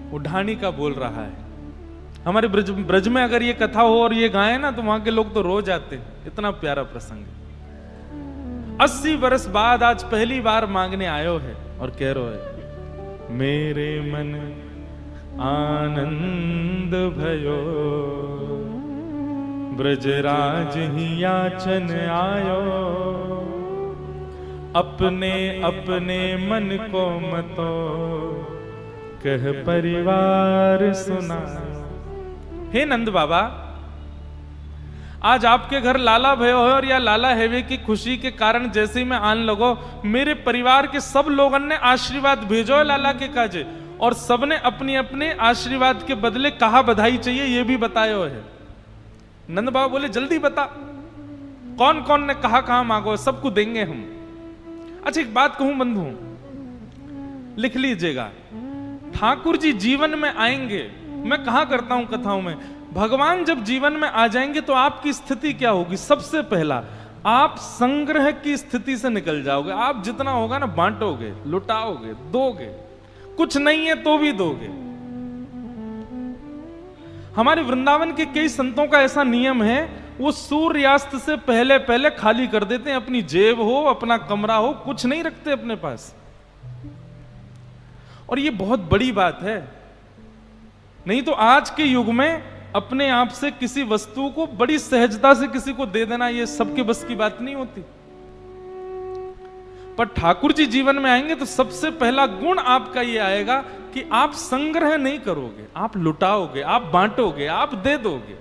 वो ढाणी का बोल रहा है। हमारे ब्रज में अगर ये कथा हो और ये गाए ना तो वहां के लोग तो रो जाते हैं, इतना प्यारा प्रसंग है। 80 बरस बाद आज पहली बार मांगने आयो है और कह रो है, मेरे मन आनंद भयो, ब्रजराज ही याचन आयो, अपने अपने मन को मतो, कह परिवार सुना। हे नंद बाबा, आज आपके घर लाला भयो है और या लाला हेवे की खुशी के कारण जैसे ही मैं आन लगो, मेरे परिवार के सब लोगों ने आशीर्वाद भेजो है लाला के काजे, और सबने अपनी अपने आशीर्वाद के बदले कहा बधाई चाहिए ये भी बतायो है। नंद बाबा बोले जल्दी बता, कौन कौन ने कहा मांगो, सबको देंगे हम। अच्छा एक बात कहूं बंधु, लिख लीजिएगा, ठाकुर जी जीवन में आएंगे, मैं कहा करता हूं कथाओं में, भगवान जब जीवन में आ जाएंगे तो आपकी स्थिति क्या होगी? सबसे पहला आप संग्रह की स्थिति से निकल जाओगे। आप जितना होगा ना बांटोगे, लुटाओगे, दोगे, कुछ नहीं है तो भी दोगे। हमारे वृंदावन के कई संतों का ऐसा नियम है, वो सूर्यास्त से पहले पहले खाली कर देते हैं, अपनी जेब हो, अपना कमरा हो, कुछ नहीं रखते अपने पास। और ये बहुत बड़ी बात है, नहीं तो आज के युग में अपने आप से किसी वस्तु को बड़ी सहजता से किसी को दे देना, ये सबके बस की बात नहीं होती। पर ठाकुर जी जीवन में आएंगे तो सबसे पहला गुण आपका ये आएगा कि आप संग्रह नहीं करोगे, आप लुटाओगे, आप बांटोगे, आप दे दोगे।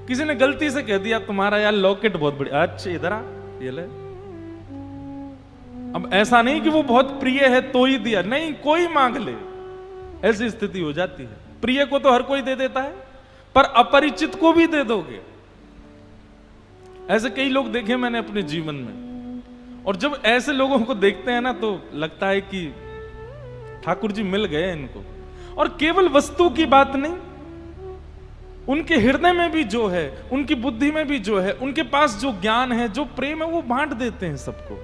किसी ने गलती से कह दिया तुम्हारा यार लॉकेट बहुत बड़ी, अच्छा इधर आ, ये ले। अब ऐसा नहीं कि वो बहुत प्रिय है तो ही दिया, नहीं, कोई मांग ले, ऐसी स्थिति हो जाती है। प्रिय को तो हर कोई दे देता है, पर अपरिचित को भी दे दोगे। ऐसे कई लोग देखे मैंने अपने जीवन में, और जब ऐसे लोगों को देखते हैं ना तो लगता है कि ठाकुर जी मिल गए इनको। और केवल वस्तु की बात नहीं, उनके हृदय में भी जो है, उनकी बुद्धि में भी जो है, उनके पास जो ज्ञान है, जो प्रेम है, वो बांट देते हैं सबको।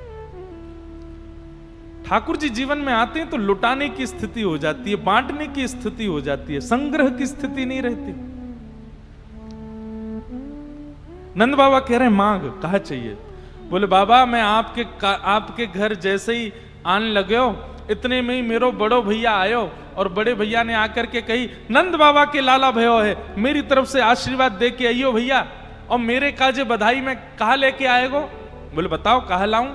ठाकुर जी जीवन में आते हैं तो लुटाने की स्थिति हो जाती है, बांटने की स्थिति हो जाती है, संग्रह की स्थिति नहीं रहती। नंद बाबा कह रहे हैं मांग, कहा चाहिए? बोले बाबा मैं आपके घर जैसे ही आने लगे हो, इतने में ही मेरो बड़ो भैया आयो, और बड़े भैया ने आकर के कही नंद बाबा के लाला भयो है, मेरी तरफ से आशीर्वाद दे के आइयो भैया, और मेरे काजे बधाई में कहा लेके आएगो? बोले बताओ कहा लाऊं?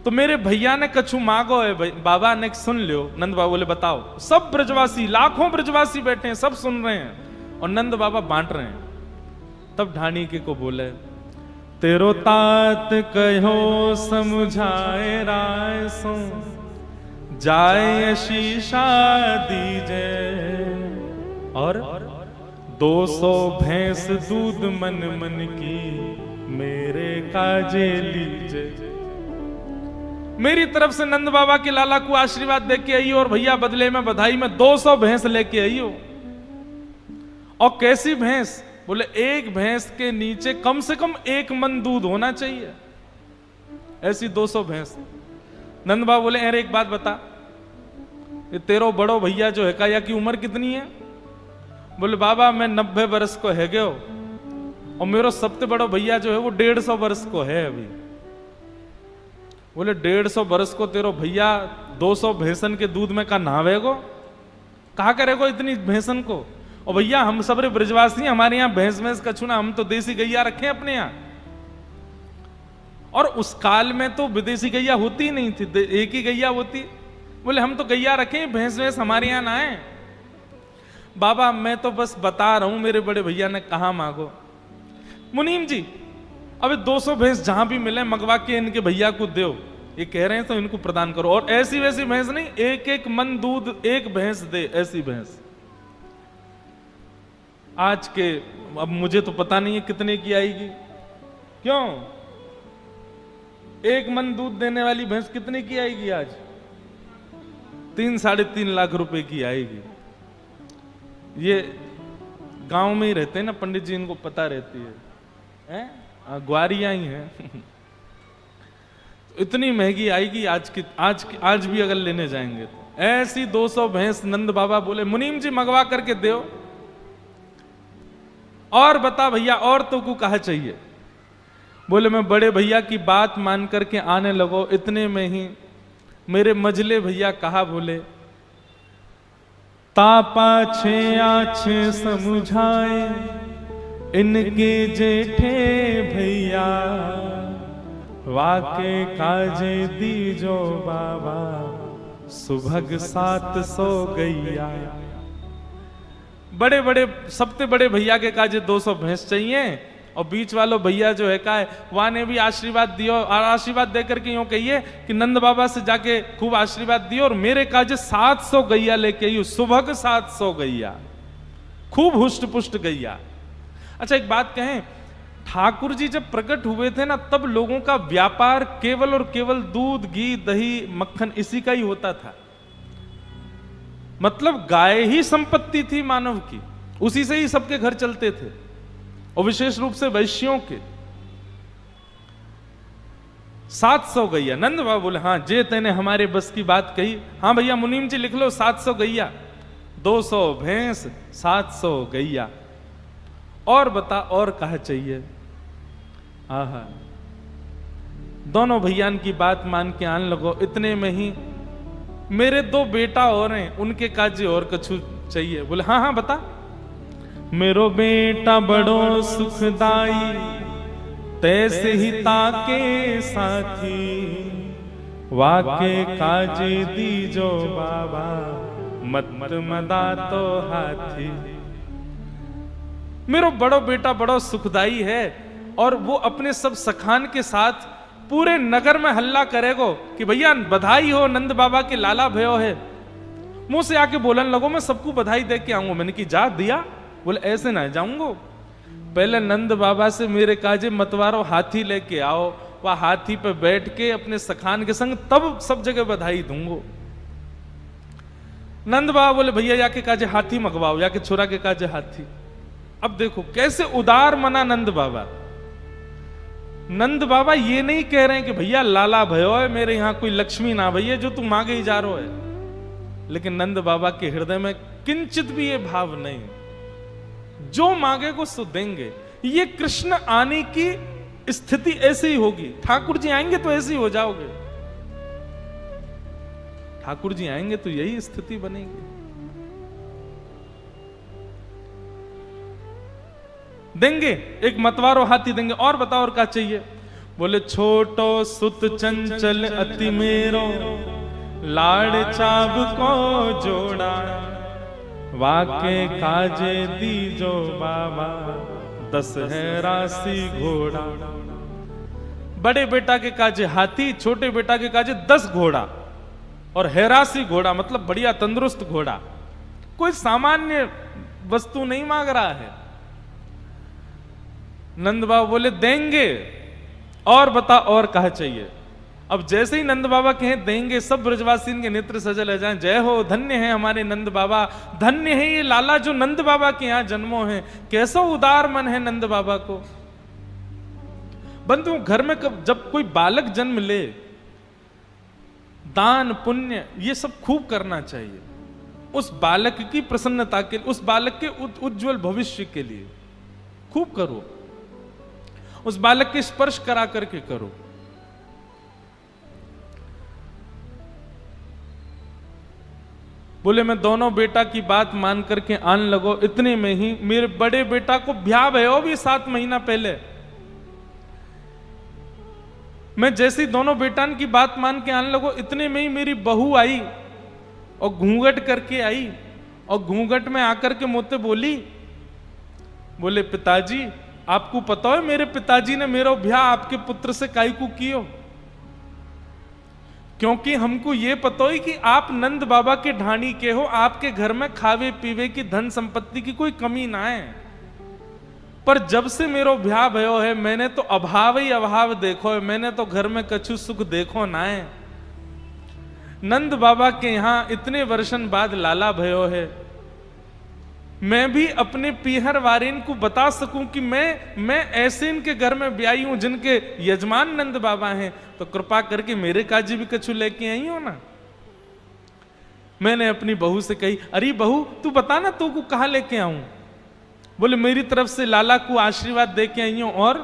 तो मेरे भैया ने कछु मांगो है बाबा ने, सुन लियो। नंद बाबा बोले बताओ। सब ब्रजवासी, लाखों ब्रजवासी बैठे हैं, सब सुन रहे हैं और नंद बाबा बांट रहे हैं। तब ढाणी के को बोले तेरो तात कहो समझाए राय सो, जाए शीशा दीजे, और 200 भैंस दूध मन मन की मेरे काजे लीजे। मेरी तरफ से नंद बाबा के लाला को आशीर्वाद दे के आइयो, और भैया बदले में बधाई में 200 भैंस लेके आइयो। और कैसी भैंस? बोले एक भैंस के नीचे कम से कम 1 मन दूध होना चाहिए, ऐसी 200 भैंस। नंद बाबा बोले अरे एक बात बता, ये तेरो बड़ो भैया जो है काया की उम्र कितनी है? बोले बाबा मैं 90 वर्ष को है गयो, और मेरा सबसे बड़ो भैया जो है वो 150 वर्ष को है अभी। बोले 150 वर्ष को तेरो भैया 200 भैंसन के दूध में का नहावेगो? कहा करेगो इतनी भैंसन को? और भैया हम सब ब्रजवासी, हमारे यहाँ भैंस कछु ना, हम तो देसी गैया रखे अपने यहाँ। और उस काल में तो विदेशी गैया होती नहीं थी, एक ही गैया होती। बोले हम तो गैया रखे, भैंस हमारे यहाँ ना है। बाबा मैं तो बस बता रहा हूं, मेरे बड़े भैया ने कहा मांगो। मुनीम जी अबे 200 भैंस जहां भी मिले मंगवा के इनके भैया को दो, ये कह रहे हैं तो इनको प्रदान करो। और ऐसी वैसी भैंस नहीं, 1-1 मन दूध एक भैंस दे, ऐसी भैंस। आज के, अब मुझे तो पता नहीं है कितने की आएगी, क्यों 1 मन दूध देने वाली भैंस कितने की आएगी आज? 3-3.5 लाख रुपए की आएगी। ये गांव में ही रहते हैं ना पंडित जी, इनको पता रहती है, ग्वारियां ही हैं। इतनी महंगी आएगी आज भी अगर लेने जाएंगे तो। ऐसी 200 भैंस नंद बाबा बोले मुनीम जी मंगवा करके दो। और बता भैया और तो को कहा चाहिए? बोले मैं बड़े भैया की बात मान करके आने लगो, इतने में ही मेरे मझले भैया कहा, बोले तापा छे आछे समझाए इनके जेठे भैया, वाके काजे दीजो बाबा सुभग 700 गैया। बड़े बड़े सबसे बड़े भैया के काजे 200 भैंस चाहिए, और बीच वालों भैया जो है का वहां ने भी आशीर्वाद दियो, और आशीर्वाद देकर के यूं कहिए कि नंद बाबा से जाके खूब आशीर्वाद दियो, और मेरे काजे 700 गैया लेके आई, सुभग 700 गैया, खूब हुष्ट पुष्ट गैया। अच्छा एक बात कहें, ठाकुर जी जब प्रकट हुए थे ना, तब लोगों का व्यापार केवल और केवल दूध घी दही मक्खन इसी का ही होता था। मतलब गाय ही संपत्ति थी मानव की, उसी से ही सबके घर चलते थे, और विशेष रूप से वैश्यों के। 700 गैया। नंद बाबा बोले हाँ जे तेने हमारे बस की बात कही। हाँ भैया मुनीम जी लिख लो 700 गैया, 200 भैंस 700 गैया। और बता और कहा चाहिए? आहा, दोनों भैयान की बात मान के आने लगो, इतने में ही मेरे 2 बेटा और हैं, उनके काजे और कछु चाहिए। बोले हाँ हाँ बता। मेरो बेटा बड़ो सुखदाई तैसे ही ताके साथी, वाके काजे दीजो बाबा मत मदा तो हाथी। मेरो बड़ो बेटा बड़ो सुखदाई है, और वो अपने सब सखान के साथ पूरे नगर में हल्ला करेगो कि भैया बधाई हो, नंद बाबा के लाला भयो है। मुंह से आके बोलन लगो मैं सबको बधाई दे के आऊंगा। मैंने की जा दिया? बोले ऐसे ना जाऊंगो, पहले नंद बाबा से मेरे काजे मतवारो हाथी लेके आओ, वह हाथी पे बैठ के अपने सखान के संग तब सब जगह बधाई दूंगो। नंद बाबा बोले भैया जाके काजे हाथी मंगवाओ, जाके छोरा के काजे हाथी। अब देखो कैसे उदार मना नंद बाबा। नंद बाबा ये नहीं कह रहे हैं कि भैया लाला भयो है, मेरे यहां कोई लक्ष्मी ना भैया जो तू मांगे ही जा रहा है। लेकिन नंद बाबा के हृदय में किंचित भी ये भाव नहीं, जो मांगे को सो देंगे। ये कृष्ण आने की स्थिति ऐसे ही होगी। ठाकुर जी आएंगे तो ऐसे ही हो जाओगे, ठाकुर जी आएंगे तो यही स्थिति बनेगी। देंगे एक मतवारो हाथी देंगे। और बताओ और क्या चाहिए? बोले छोटो सुत चंचल अति मेरो, लाड़ चाब को जोड़ा, वाके काजे दीजो बाबा 10 है राशि घोड़ा। बड़े बेटा के काजे हाथी, छोटे बेटा के काजे 10 घोड़ा, और हैरासी घोड़ा मतलब बढ़िया तंदुरुस्त घोड़ा। कोई सामान्य वस्तु नहीं मांग रहा है। नंद बाबा बोले देंगे। और बता और कहा चाहिए? अब जैसे ही नंद बाबा कहें देंगे, सब ब्रजवासी के नेत्र सजल हो जाएं। जय हो, धन्य है हमारे नंद बाबा, धन्य है ये लाला जो नंद बाबा के यहां जन्मो है। कैसा उदार मन है नंद बाबा को। बंधु घर में जब कोई बालक जन्म ले, दान पुण्य ये सब खूब करना चाहिए, उस बालक की प्रसन्नता के लिए, उस बालक के उज्जवल भविष्य के लिए खूब करो। उस बालक के स्पर्श करा करके करो। बोले मैं दोनों बेटा की बात मान करके आने लगो, इतने में ही मेरे बड़े बेटा को ब्याह भयो भी 7 महीना पहले। मैं जैसे दोनों बेटान की बात मान के आने लगो, इतने में ही मेरी बहू आई और घूंघट करके आई, और घूंघट में आकर के मुझसे बोली, बोले पिताजी आपको पता है मेरे पिताजी ने मेरा ब्याह आपके पुत्र से काई को कियो? क्योंकि हमको ये पता है कि आप नंद बाबा के ढाणी के हो, आपके घर में खावे पीवे की धन संपत्ति की कोई कमी ना है। पर जब से मेरो ब्याह भयो है, मैंने तो अभाव ही अभाव देखो है, मैंने तो घर में कछु सुख देखो ना है। नंद बाबा के यहां इतने वर्षन बाद लाला भयो है, मैं भी अपने पीहर वारिन को बता सकूं कि मैं ऐसे इनके घर में ब्याई हूं जिनके यजमान नंद बाबा हैं, तो कृपा करके मेरे काजी भी कछु लेके आई हो ना। मैंने अपनी बहू से कही, अरे बहू तू बता ना तू को कहाँ लेके आऊं? बोले मेरी तरफ से लाला को आशीर्वाद दे के आई हूं। और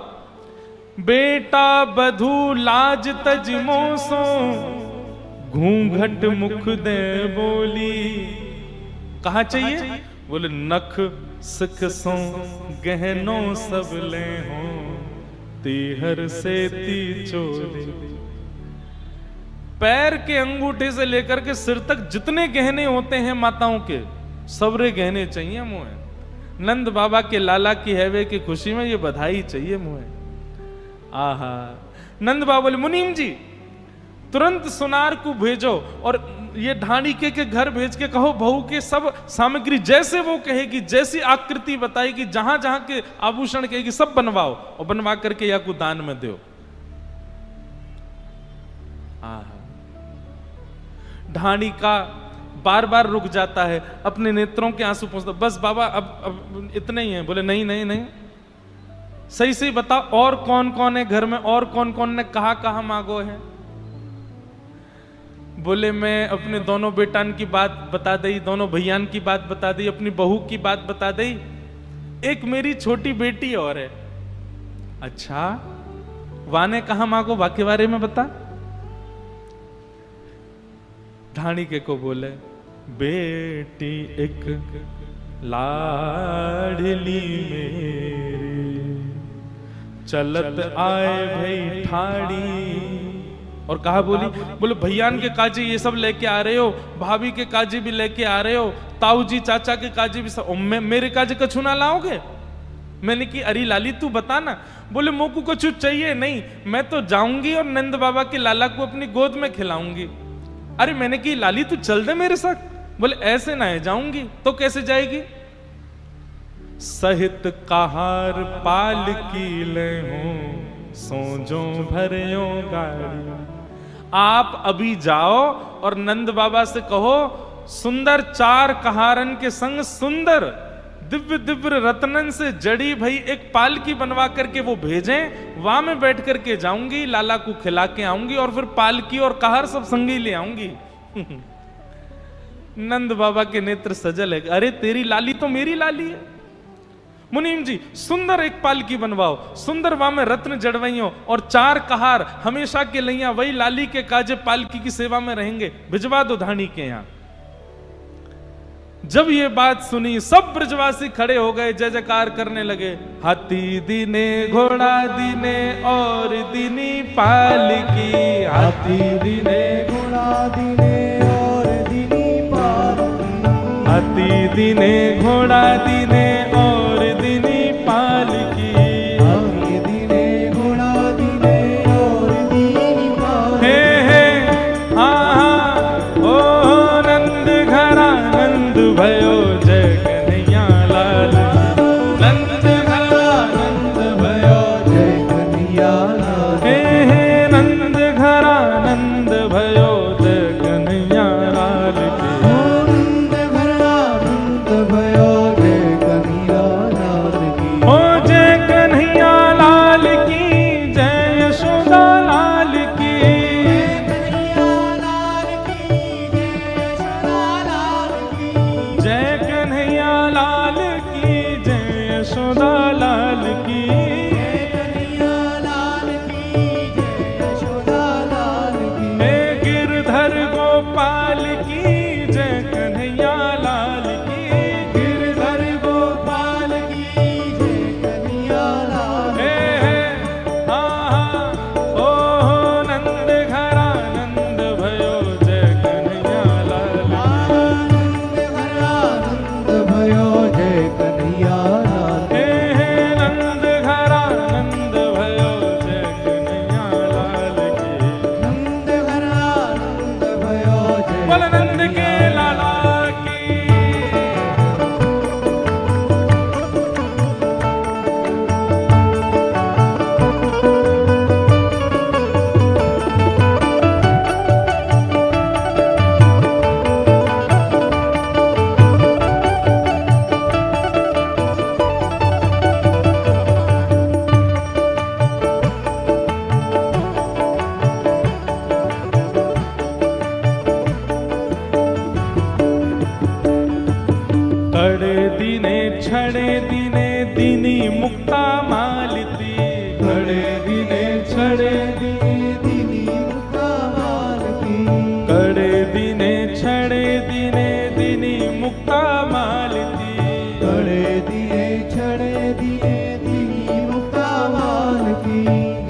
बेटा बधू लाज तज मोसो, घूंघट मुख दे बोली। कहा चाहिए? बोले नख सिख सो गहनों सब ले हो, तीहर से ती चोली। पैर के अंगूठे से लेकर के सिर तक जितने गहने होते हैं माताओं के, सबरे गहने चाहिए मुझे। नंद बाबा के लाला की हैवे की खुशी में ये बधाई चाहिए मुझे। आहा। नंद बाबा बोले मुनीम जी तुरंत सुनार को भेजो और ये ढाणिके के घर भेज के कहो बहू के सब सामग्री जैसे वो कहेगी, जैसी आकृति बताएगी, जहां जहां के आभूषण कहेगी सब बनवाओ और बनवा करके या को दान में दो। ढाणिका बार बार रुक जाता है, अपने नेत्रों के आंसू पहुंचता। बस बाबा अब इतने ही हैं। बोले नहीं नहीं नहीं, सही सही बताओ और कौन कौन है घर में, और कौन कौन ने कहा कहा मांगो है? बोले मैं अपने दोनों बेटान की बात बता दी, दोनों भैयान की बात बता दी, अपनी बहू की बात बता दी, एक मेरी छोटी बेटी और है। अच्छा वाने कहा मांगो, वाके बारे में बता। ढाणिके को बोले बेटी एक लाडली मेरी, चलत आए भाई ठाड़ी। और कहा बोली? बोले भैयान के काजी ये सब लेके आ रहे हो, भाभी के काजी भी लेके आ रहे हो, ताऊ जी चाचा के काजी भी सब, मेरे काजी कछु ना लाओगे? मैंने की अरे लाली तू बता ना। बोले मोकू कछु चाहिए नहीं, मैं तो जाऊंगी और नंद बाबा के लाला को अपनी गोद में खिलाऊंगी। अरे मैंने की लाली तू चल दे मेरे साथ। बोले ऐसे ना है, जाऊंगी। तो कैसे जाएगी? सहित कहार पाल की ले हो, सोजो भरियो गाड़ी। आप अभी जाओ और नंद बाबा से कहो सुंदर 4 कहारन के संग सुंदर दिव्य दिव्य रत्नन से जड़ी भई एक पालकी बनवा करके वो भेजें, वहां में बैठ करके जाऊंगी, लाला को खिला के आऊंगी और फिर पालकी और कहार सब संगी ले आऊंगी। नंद बाबा के नेत्र सजल है, अरे तेरी लाली तो मेरी लाली है। मुनीम जी सुंदर एक पालकी बनवाओ, सुंदर वहां में रत्न जड़वाइयों और 4 कहार हमेशा के लैया वही लाली के काजे पालकी की सेवा में रहेंगे, भिजवा दो ढाणी के यहां। जब ये बात सुनी सब ब्रजवासी खड़े हो गए, जय जयकार करने लगे। हाथी दीने घोड़ा दीने और दीनी पालकी, हाथी दीने घोड़ा दीने और दीनी पालकी, हाथी दीने घोड़ा दीने और दीनी पालकी, हाथी दीने घोड़ा दीने और दीनी पालकी। हे हाँ हाँ ओ नंद घरा नंद भयो जय कन्हैया लाल, नंद घरा नंद भयो जय कन्हैया लाल। हे नंद घरा नंद भयो जय कन्हैया लाल की, नंद घरा नंद भयो जय कन्हैया लाल की, ओ जय कन्हैया लाल की, जय यशोदा लाल की, जय कन्हैया लाल की, जय यशोदा लाल की, जय कन्हैया लाल की, जय यशोदा लाल की, हे गिरधर गोपाल की, जय कन्हैया लाल की, गिरधर गोपाल की, जय कन्हैया लाल की। हे हाँ हाँ ओ नंद घरा नंद भयो जय कन्हैया लाल की, नंद भयो जय कन्हैया लाल। हे नंद घरा नंद भयो जय कन्हैया लाल की, नंद घरा नंद भयो जय, बोल नंद के लाला की। दिने छड़े दिने दिनी मुक्ता मालिती, खड़े दिने छड़े दिने दिनी मुक्ता मालती, कड़े दिने छड़े दिने दिनी मुक्ता मालिती, खड़े दिने छड़े दिने दिनी मुक्ता मालती,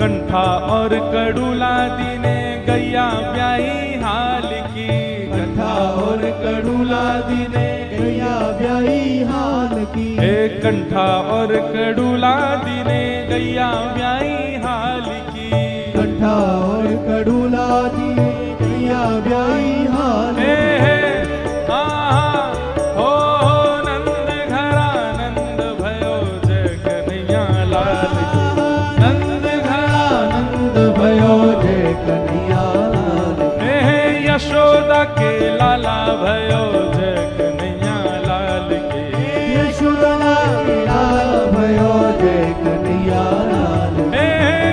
कंठा और कड़ूला दिने गैया ब्याही हाल की, कंठा और कड़ूला दिने गैया ब्याही हाल की, हे कंठा और कड़ूला दिने गैया ब्याही हाल की, कंठा और कड़ूला दिने गैया ब्याही हाल हे की, हे हाँ हो नंद घरा नंद भयो जय कन्हैया लाल की, नंद घरा आनंद भयो जय कन्हैया लाल की, हे यशोदा के लाला भयो जय कन्हैया लाल की, यशोदा के लाल भयो जय कन्हैया लाल की, हे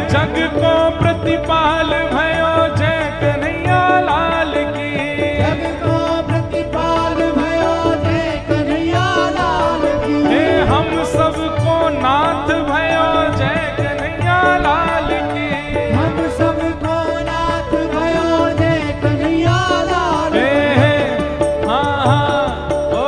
जग को प्रतिपाल भयो जय कन्हैया लाल की, जग को प्रतिपाल भयो जय कन्हैया लाल की, हे हम सबको नाथ भयो जय कन्हैया लाल की, हम सबको नाथ भयो जय कन्हैया लाल हे की, हे हाँ ओ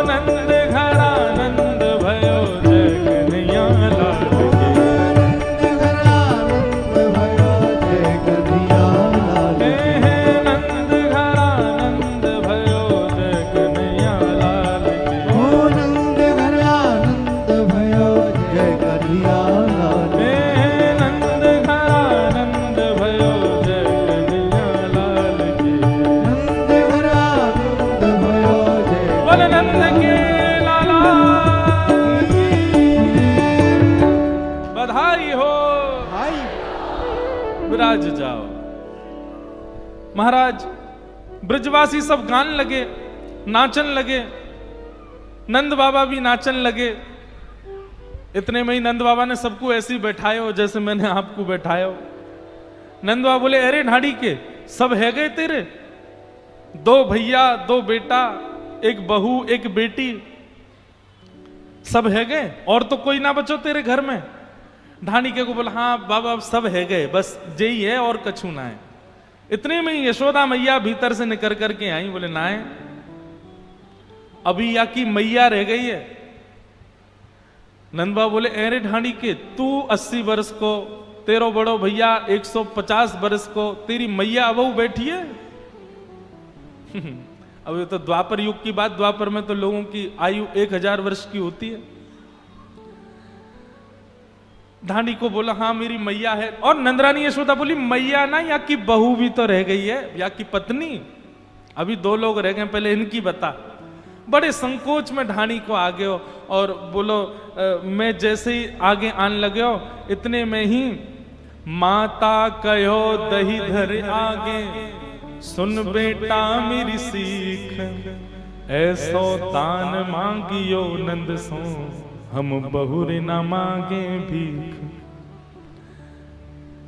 नंद घरा नंद भयो जय कन्हैया लाल की, नंद घरा नंद भयो जय कन्हैया लाल हे की, हे नंद घरा नंद भयो जय कन्हैया लाल की, ओ नंद घरा नंद भयो जय कन्हैया लाल की, हे नंद घरा नंद भयो जय कन्हैया लाल की, नंद घरा नंद भयो जय बोल नंद के लाला बधाई हो, भाई विराज जाओ। महाराज ब्रजवासी सब गान लगे, नाचन लगे, नंद बाबा भी नाचन लगे। इतने में ही नंद बाबा ने सबको ऐसे ही बैठाए हो जैसे मैंने आपको बैठाया हो। नंद बाबा बोले अरे ढाड़ी के सब है गए तेरे, दो भैया दो बेटा एक बहू एक बेटी, सब है गए और तो कोई ना बचो तेरे घर में। ढाणी के को बोला हाँ बाबा अब सब है गए, बस यही है और कछु ना है। इतने में ही यशोदा मैया भीतर से निकल करके आई, बोले ना है अभी या की मैया रह गई है। नंद बाबा बोले अरे ढाणी के तू 80 वर्ष को, तेरो बड़ो भैया 150 वर्ष को, तेरी मैया अब बैठी है। अब ये तो द्वापर युग की बात, द्वापर में तो लोगों की आयु 1000 वर्ष की होती है। ढांडी को बोला हाँ मेरी मैया है, और नंदरानी यशोदा बोली मैया ना या की बहू भी तो रह गई है, या की पत्नी, अभी 2 लोग रह गए, पहले इनकी बता। बड़े संकोच में ढाणी को आ गए हो और बोलो मैं जैसे ही आगे आने लगे हो, इतने में ही माता कहो दही धर आगे, सुन बेटा मेरी सीख, ऐसो दान मांगियो नंद सो, हम बहुरे ना मांगे भीख।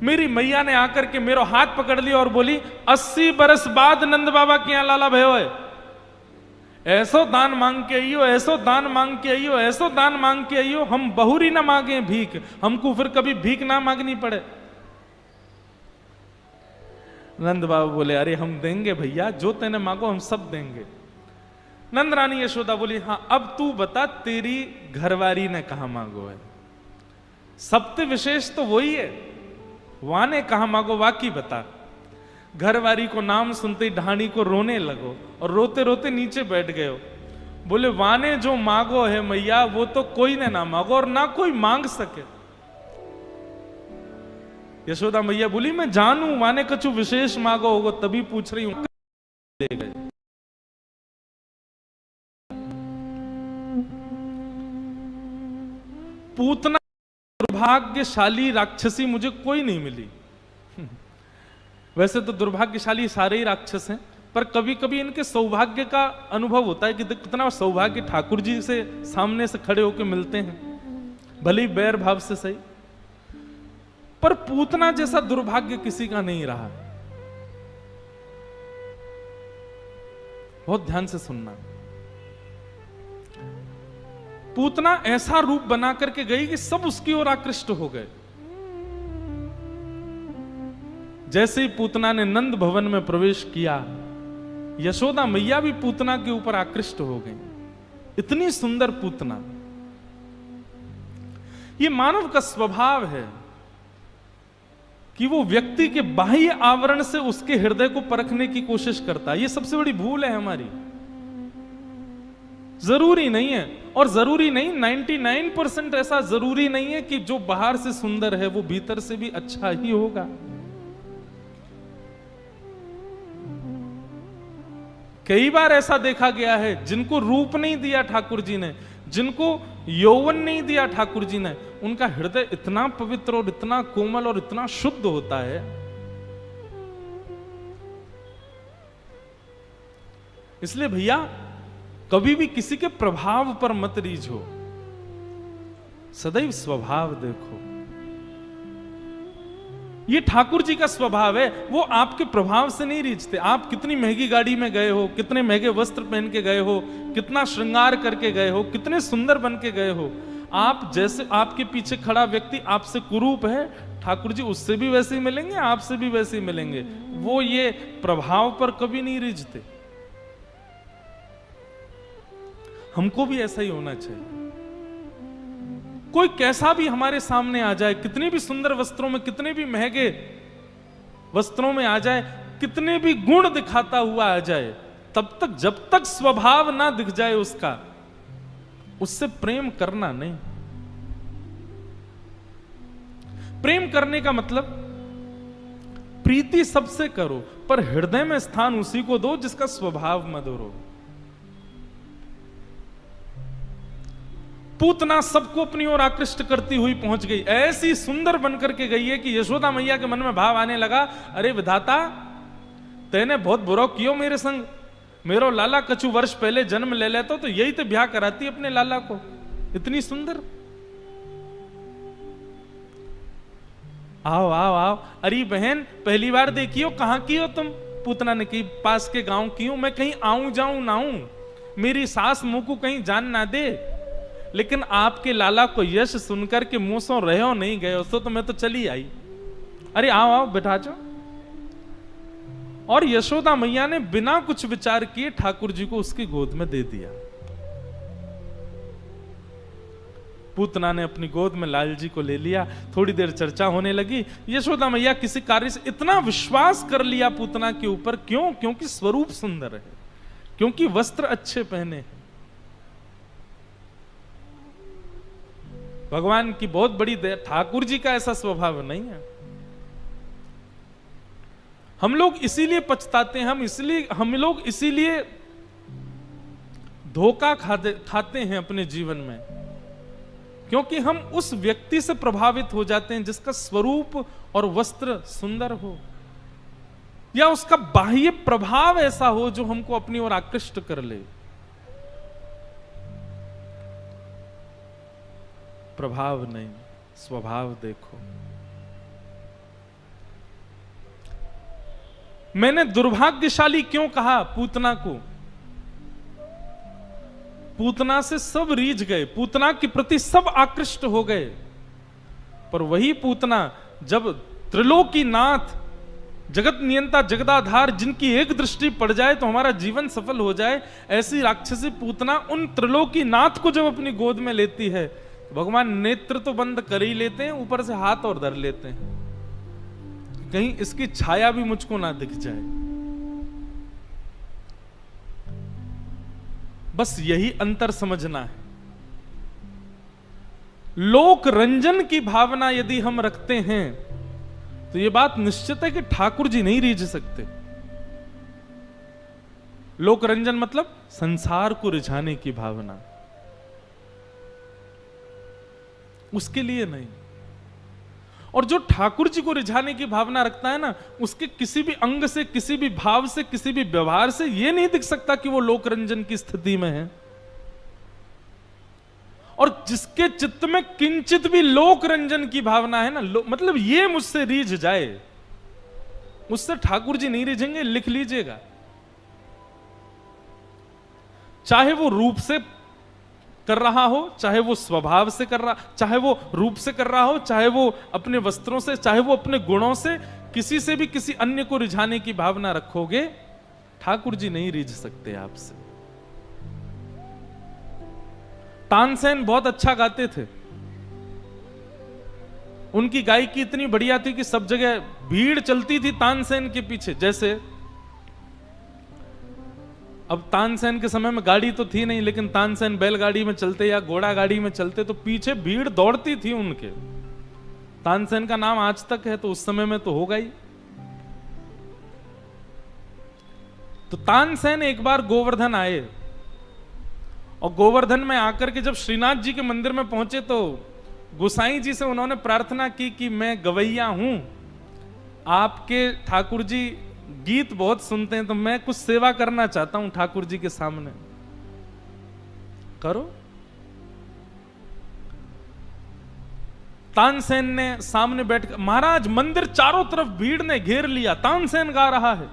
मेरी मैया ने आकर के मेरो हाथ पकड़ लिया और बोली 80 बरस बाद नंद बाबा के यहां लाला भयो है, ऐसो दान मांग के आइयो, ऐसो दान मांग के आइयो, ऐसो दान मांग के आइयो, हम बहुरी ना मांगे भीख, हमको फिर कभी भीख ना मांगनी पड़े। नंद बाबा बोले अरे हम देंगे भैया, जो तेने मांगो हम सब देंगे। नंद रानी यशोदा बोली हाँ अब तू बता तेरी घरवारी ने कहा मांगो है, सप्त विशेष तो वही है, वहां ने कहा मांगो वाकी बता। घरवारी को नाम सुनते ही ढाणी को रोने लगो और रोते रोते नीचे बैठ गए हो। बोले वाने जो मांगो है मैया वो तो कोई ने ना मांगो और ना कोई मांग सके। यशोदा मैया बोली मैं जानू वाने कछु विशेष मांगो होगो तभी पूछ रही हूं। दे गए। पूतना दुर्भाग्यशाली राक्षसी मुझे कोई नहीं मिली। वैसे तो दुर्भाग्यशाली सारे ही राक्षस हैं, पर कभी कभी इनके सौभाग्य का अनुभव होता है कि कितना सौभाग्य ठाकुर जी से सामने से खड़े होकर मिलते हैं, भले ही बैर भाव से सही। पर पूतना जैसा दुर्भाग्य किसी का नहीं रहा। बहुत ध्यान से सुनना। पूतना ऐसा रूप बना करके गई कि सब उसकी ओर आकृष्ट हो गए। जैसे ही पूतना ने नंद भवन में प्रवेश किया, यशोदा मैया भी पूतना के ऊपर आकृष्ट हो गई। इतनी सुंदर पूतना। ये मानव का स्वभाव है कि वो व्यक्ति के बाह्य आवरण से उसके हृदय को परखने की कोशिश करता है। ये सबसे बड़ी भूल है हमारी। जरूरी नहीं है, और जरूरी नहीं, 99% ऐसा जरूरी नहीं है कि जो बाहर से सुंदर है वो भीतर से भी अच्छा ही होगा। कई बार ऐसा देखा गया है जिनको रूप नहीं दिया ठाकुर जी ने, जिनको यौवन नहीं दिया ठाकुर जी ने, उनका हृदय इतना पवित्र और इतना कोमल और इतना शुद्ध होता है। इसलिए भैया कभी भी किसी के प्रभाव पर मत रीझो, सदैव स्वभाव देखो। ये ठाकुर जी का स्वभाव है, वो आपके प्रभाव से नहीं रीझते। आप कितनी महंगी गाड़ी में गए हो, कितने महंगे वस्त्र पहन के गए हो, कितना श्रृंगार करके गए हो, कितने सुंदर बन के गए हो, आप जैसे आपके पीछे खड़ा व्यक्ति आपसे कुरूप है, ठाकुर जी उससे भी वैसे ही मिलेंगे, आपसे भी वैसे ही मिलेंगे। वो ये प्रभाव पर कभी नहीं रीझते। हमको भी ऐसा ही होना चाहिए। कोई कैसा भी हमारे सामने आ जाए, कितने भी सुंदर वस्त्रों में, कितने भी महंगे वस्त्रों में आ जाए, कितने भी गुण दिखाता हुआ आ जाए, तब तक जब तक स्वभाव ना दिख जाए उसका, उससे प्रेम करना नहीं। प्रेम करने का मतलब प्रीति सबसे करो, पर हृदय में स्थान उसी को दो जिसका स्वभाव मधुर हो। पूतना सबको अपनी ओर आकृष्ट करती हुई पहुंच गई। ऐसी सुंदर बनकर के गई है कि यशोदा मैया के मन में भाव आने लगा, अरे विधाता, तेने बहुत बुरा कियो मेरे संग। मेरो लाला कछु वर्ष पहले जन्म ले लेता तो यही तो ब्याह कराती अपने लाला को। इतनी सुंदर। आओ आओ आओ। अरे बहन, पहली बार देखी हो, कहां की हो तुम? पूतना ने कही, पास के गांव की हूं। मैं कहीं आऊं जाऊं ना हूं, मेरी सास मुंह को कहीं जान ना दे, लेकिन आपके लाला को यश सुनकर के मुंह से रहे हो नहीं गए हो तो मैं तो चली आई। अरे आओ आओ बैठा जाओ। और यशोदा मैया ने बिना कुछ विचार किए ठाकुर जी को उसकी गोद में दे दिया। पूतना ने अपनी गोद में लाल जी को ले लिया। थोड़ी देर चर्चा होने लगी। यशोदा मैया किसी कार्य से इतना विश्वास कर लिया पूतना के ऊपर। क्यों? क्योंकि स्वरूप सुंदर है, क्योंकि वस्त्र अच्छे पहने। भगवान की बहुत बड़ी दया। ठाकुर जी का ऐसा स्वभाव नहीं है। हम लोग इसीलिए पछताते हैं, हम लोग इसीलिए धोखा खाते हैं अपने जीवन में, क्योंकि हम उस व्यक्ति से प्रभावित हो जाते हैं जिसका स्वरूप और वस्त्र सुंदर हो, या उसका बाह्य प्रभाव ऐसा हो जो हमको अपनी ओर आकृष्ट कर ले। प्रभाव नहीं, स्वभाव देखो। मैंने दुर्भाग्यशाली क्यों कहा पूतना को? पूतना से सब रीझ गए, पूतना के प्रति सब आकृष्ट हो गए, पर वही पूतना जब त्रिलोकीनाथ, जगत नियंता, जगदाधार, जिनकी एक दृष्टि पड़ जाए तो हमारा जीवन सफल हो जाए, ऐसी राक्षसी पूतना उन त्रिलोकीनाथ को जब अपनी गोद में लेती है, भगवान नेत्र तो बंद कर ही लेते हैं, ऊपर से हाथ और धर लेते हैं, कहीं इसकी छाया भी मुझको ना दिख जाए। बस यही अंतर समझना है। लोक रंजन की भावना यदि हम रखते हैं तो यह बात निश्चित है कि ठाकुर जी नहीं रीझ सकते। लोक रंजन मतलब संसार को रिझाने की भावना, उसके लिए नहीं। और जो ठाकुर जी को रिझाने की भावना रखता है ना, उसके किसी भी अंग से, किसी भी भाव से, किसी भी व्यवहार से यह नहीं दिख सकता कि वो लोक रंजन की स्थिति में है। और जिसके चित्त में किंचित भी लोक रंजन की भावना है ना, मतलब ये मुझसे रीझ जाए, मुझसे ठाकुर जी नहीं रीझेंगे, लिख लीजिएगा। चाहे वो रूप से कर रहा हो, चाहे वो स्वभाव से कर रहा, चाहे वो रूप से कर रहा हो, चाहे वो अपने वस्त्रों से, चाहे वो अपने गुणों से, किसी से भी किसी अन्य को रिझाने की भावना रखोगे, ठाकुर जी नहीं रिझ सकते आपसे। तानसेन बहुत अच्छा गाते थे, उनकी गायकी इतनी बढ़िया थी कि सब जगह भीड़ चलती थी तानसेन के पीछे। जैसे अब तानसेन के समय में गाड़ी तो थी नहीं, लेकिन तानसेन बैलगाड़ी में चलते या घोड़ा गाड़ी में चलते तो पीछे भीड़ दौड़ती थी उनके। तानसेन का नाम आज तक है, तो उस समय में तो होगा ही। तो तानसेन एक बार गोवर्धन आए, और गोवर्धन में आकर के जब श्रीनाथ जी के मंदिर में पहुंचे तो गोसाई जी से उन्होंने प्रार्थना की कि मैं गवैया हूं, आपके ठाकुर जी गीत बहुत सुनते हैं, तो मैं कुछ सेवा करना चाहता हूं ठाकुर जी के सामने, करो। तानसेन ने सामने बैठ, महाराज मंदिर चारों तरफ भीड़ ने घेर लिया, तानसेन गा रहा है,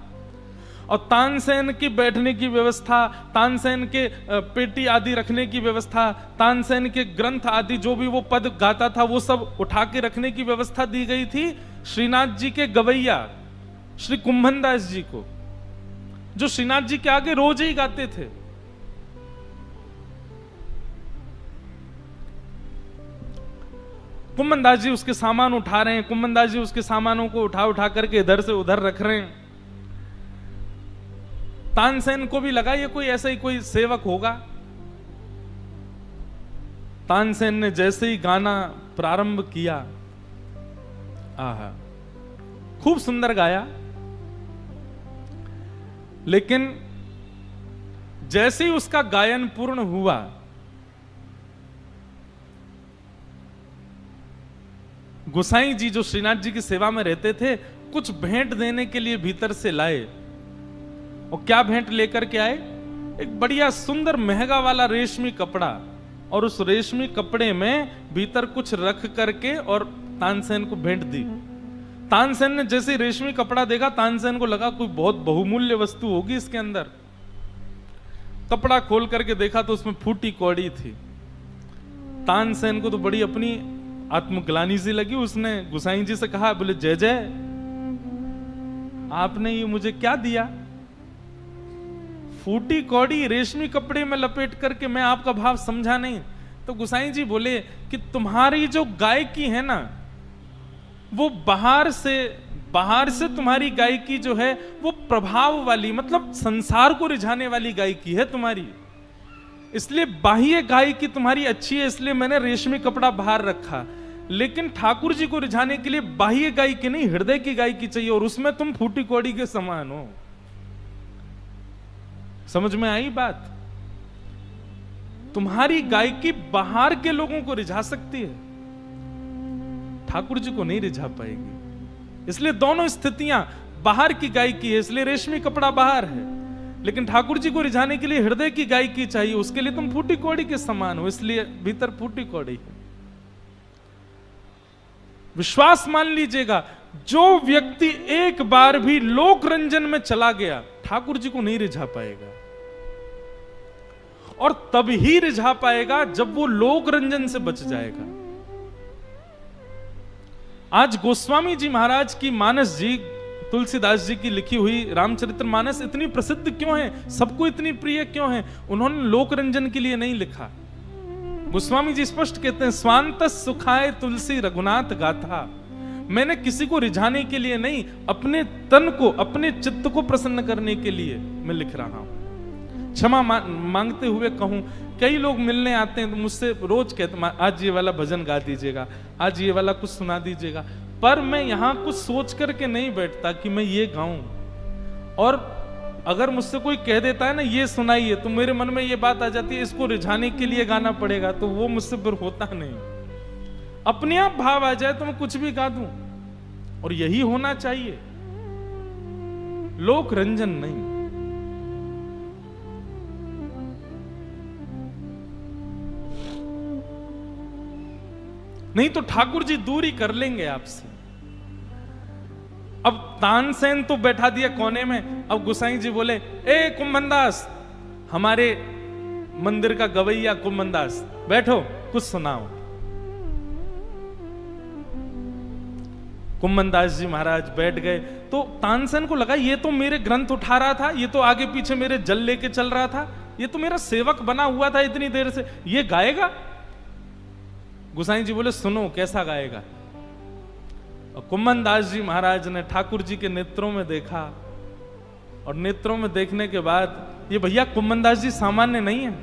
और तानसेन की बैठने की व्यवस्था, तानसेन के पेटी आदि रखने की व्यवस्था, तानसेन के ग्रंथ आदि जो भी वो पद गाता था वो सब उठा के रखने की व्यवस्था दी गई थी श्रीनाथ जी के गवैया श्री कुंभन दास जी को, जो श्रीनाथ जी के आगे रोज ही गाते थे। कुंभन दास जी उसके सामान उठा रहे हैं, कुंभन दास जी उसके सामानों को उठा उठा करके इधर से उधर रख रहे हैं। तानसेन को भी लगा ये कोई ऐसा ही कोई सेवक होगा। तानसेन ने जैसे ही गाना प्रारंभ किया, आहा, खूब सुंदर गाया, लेकिन जैसे ही उसका गायन पूर्ण हुआ, गोसाई जी जो श्रीनाथ जी की सेवा में रहते थे, कुछ भेंट देने के लिए भीतर से लाए। और क्या भेंट लेकर के आए? एक बढ़िया सुंदर महंगा वाला रेशमी कपड़ा, और उस रेशमी कपड़े में भीतर कुछ रख करके और तानसेन को भेंट दी। तानसेन ने जैसे ही रेशमी कपड़ा देखा, तानसेन को लगा कोई बहुत बहुमूल्य वस्तु होगी इसके अंदर। कपड़ा खोल करके देखा तो उसमें फूटी कौड़ी थी। तानसेन को तो बड़ी अपनी आत्मग्लानि सी लगी। उसने गोसाई जी से कहा, बोले जय जय, आपने ये मुझे क्या दिया? फूटी कौड़ी रेशमी कपड़े में लपेट करके, मैं आपका भाव समझा नहीं। तो गोसाई जी बोले कि तुम्हारी जो गायकी है ना, वो बाहर से तुम्हारी गायकी जो है वो प्रभाव वाली, मतलब संसार को रिझाने वाली गायकी है तुम्हारी, इसलिए बाह्य गायकी तुम्हारी अच्छी है, इसलिए मैंने रेशमी कपड़ा बाहर रखा। लेकिन ठाकुर जी को रिझाने के लिए बाह्य गायकी नहीं, हृदय की गायकी चाहिए, और उसमें तुम फूटी कौड़ी के समान हो। समझ में आई बात? तुम्हारी गायकी बाहर के लोगों को रिझा सकती है, ठाकुर जी को नहीं रिझा पाएगी। इसलिए दोनों स्थितियां, बाहर की गायकी है इसलिए रेशमी कपड़ा बाहर है, लेकिन ठाकुर जी को रिझाने के लिए हृदय की गायकी चाहिए, उसके लिए तुम फूटी कौड़ी के समान हो, इसलिए भीतर फूटी कौड़ी है। विश्वास मान लीजिएगा, जो व्यक्ति एक बार भी लोक रंजन में चला गया, ठाकुर जी को नहीं रिझा पाएगा। और तब ही रिझा पाएगा जब वो लोक रंजन से बच जाएगा। आज गोस्वामी जी महाराज की मानस जी, तुलसीदास जी की लिखी हुई रामचरितमानस इतनी प्रसिद्ध क्यों है, सबको इतनी प्रिय क्यों है? उन्होंने लोक रंजन के लिए नहीं लिखा। गोस्वामी जी स्पष्ट कहते हैं, स्वांत सुखाए तुलसी रघुनाथ गाथा। मैंने किसी को रिझाने के लिए नहीं, अपने तन को, अपने चित्त को प्रसन्न करने के लिए मैं लिख रहा हूं। क्षमा मांगते हुए कहूं, कई लोग मिलने आते हैं तो मुझसे रोज कहते, आज ये वाला भजन गा दीजिएगा, आज ये वाला कुछ सुना दीजिएगा, पर मैं यहां कुछ सोच करके नहीं बैठता कि मैं ये गाऊं। और अगर मुझसे कोई कह देता है ना ये सुनाइए, तो मेरे मन में ये बात आ जाती है इसको रिझाने के लिए गाना पड़ेगा, तो वो मुझसे फिर होता नहीं। अपने आप भाव आ जाए तो मैं कुछ भी गा दूं, और यही होना चाहिए, लोक रंजन नहीं। नहीं तो ठाकुर जी दूरी कर लेंगे आपसे। अब तानसेन तो बैठा दिया कोने में, अब गोसाई जी बोले, ए कुंभनदास, हमारे मंदिर का गवैया कुम्मनदास, बैठो कुछ सुनाओ। कुम्मनदास जी महाराज बैठ गए। तो तानसेन को लगा ये तो मेरे ग्रंथ उठा रहा था, ये तो आगे पीछे मेरे जल लेके चल रहा था, ये तो मेरा सेवक बना हुआ था इतनी देर से, ये गाएगा? गोसाई जी बोले सुनो कैसा गाएगा। और कुम्मनदास जी महाराज ने ठाकुर जी के नेत्रों में देखा, और नेत्रों में देखने के बाद ये भैया कुम्मनदास जी सामान्य नहीं है।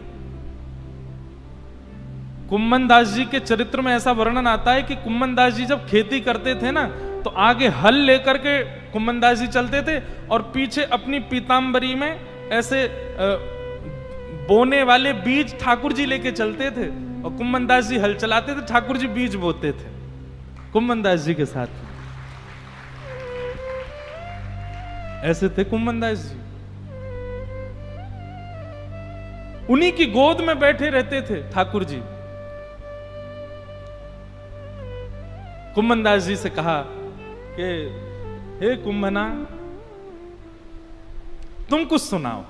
कुम्मनदास जी के चरित्र में ऐसा वर्णन आता है कि कुम्मनदास जी जब खेती करते थे ना, तो आगे हल लेकर के कुम्मनदास जी चलते थे और पीछे अपनी पीतांबरी में ऐसे बोने वाले बीज ठाकुर जी लेके चलते थे, और कुम्मनदास जी हल चलाते थे, ठाकुर जी बीज बोते थे कुम्मनदास जी के साथ। ऐसे थे कुम्मनदास जी, उन्हीं की गोद में बैठे रहते थे ठाकुर जी। कुम्मनदास जी से कहा कि हे कुम्भना तुम कुछ सुनाओ।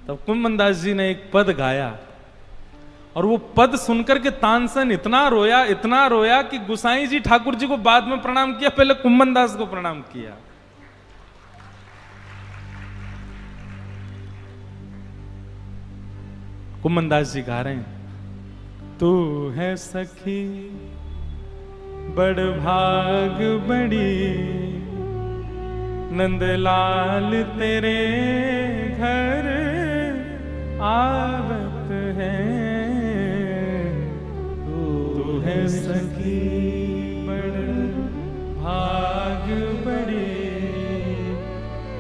तब कुम्भनदास जी ने एक पद गाया, और वो पद सुनकर के तानसेन इतना रोया कि गुसाई जी ठाकुर जी को बाद में प्रणाम किया, पहले कुम्भनदास को प्रणाम किया। कुम्भनदास जी गा रहे हैं, तू है सखी बड़ भाग बड़ी, नंदलाल तेरे घर आवत है। तू है सखी बड़ भाग बड़ी,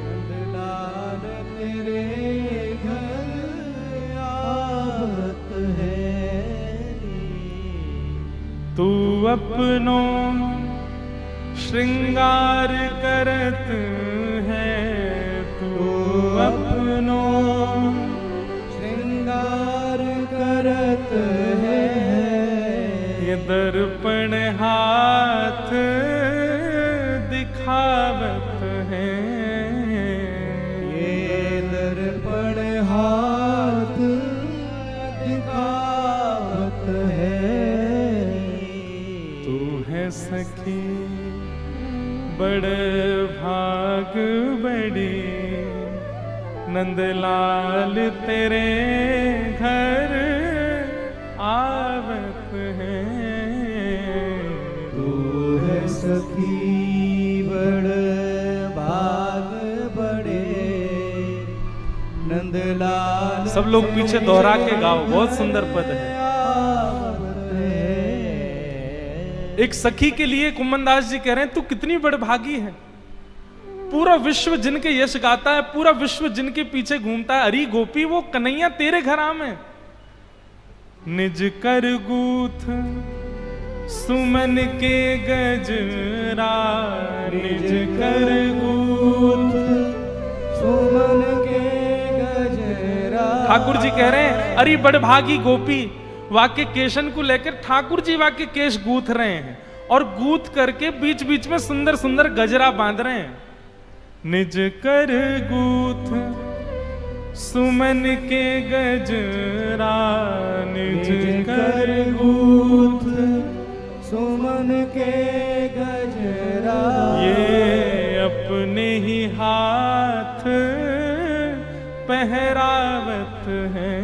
नंदलाल तेरे घर आवत है। तू अपनों श्रृंगार करत है, तू अपनों श्रृंगार करत है। ये दर्पण हाथ दिखावत है, ये दर्पण हाथ दिखावत है। तू है सखी बड़ भाग बड़ी, नंदलाल तेरे घर आवत है। तू है सखी बड़ भाग बड़े, नंदलाल सब लोग पीछे दोहरा के गाओ, बहुत सुंदर पद है। एक सखी के लिए कुम्भनदास जी कह रहे हैं तू कितनी बड़भागी है, पूरा विश्व जिनके यश गाता है, पूरा विश्व जिनके पीछे घूमता है, अरे गोपी वो कन्हैया तेरे घर आमे। निज कर गूथ सुमन के गजरा, निज कर गूथ सुमन के गजरा। ठाकुर जी कह रहे हैं अरे बड़भागी गोपी, वाक्य केशन को लेकर ठाकुर जी वाक्य केश गूथ रहे हैं, और गूथ करके बीच बीच में सुंदर सुंदर गजरा बांध रहे हैं। निज कर गूथ सुमन के गजरा, निज कर गूथ सुमन के गजरा। ये अपने ही हाथ पहरावत है,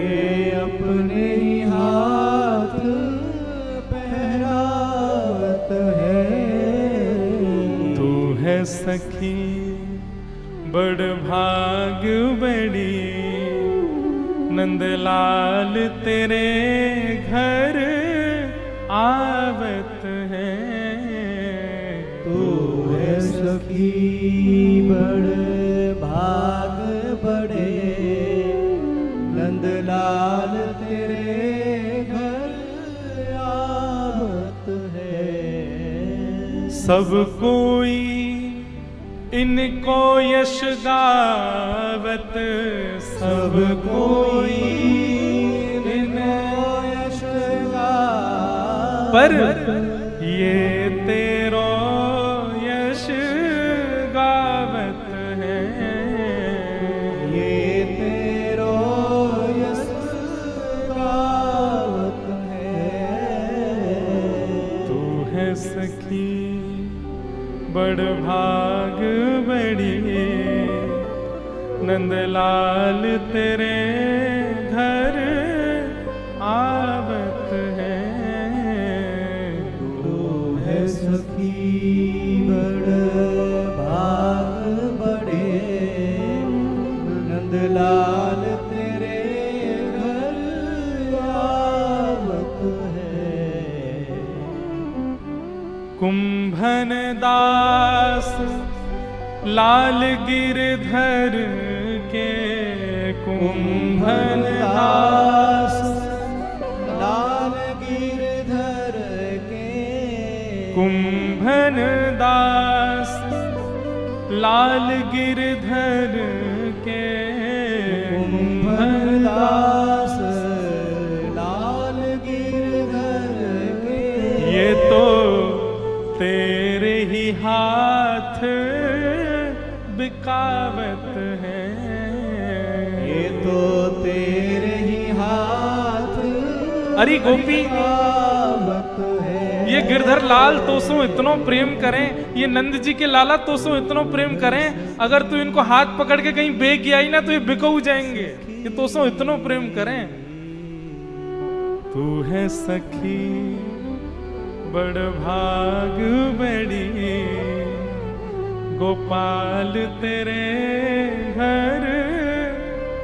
ये अपने ही हाथ पहरावत है। तू है सखी बड़ भाग बड़ी, नंदलाल तेरे घर आवत है। तू है सखी बड़ भाग बड़े, नंदलाल तेरे घर आवत है। सब कोई इनको यश गावत, सब कोई इनको यश गावत, पर ये तेरो यश गावत है। ये बड़ भाग बड़ी नंदलाल तेरे घर आवत है। तू है सखी बड़ भाग बड़े नंदलाल तेरे घर आवत है। कुंभन दास लाल गिरधर के कुंभन दास लाल गिरधर के कुंभन दास लाल गिरधर के कुंभन दास लाल गिरधर के ये तो तेरे ही हाथ बिकावत है। ये तो तेरे ही हाथ अरे गोपी बिकावत है। ये गिरधर लाल तोसो इतनो प्रेम करें, ये नंद जी के लाला तोसो इतनो प्रेम करें, अगर तू इनको हाथ पकड़ के कहीं बेच आई ना तो ये बिकऊ जाएंगे। ये तोसो इतनो प्रेम करें। तू है सखी बड़ भाग बड़ी गोपाल तेरे घर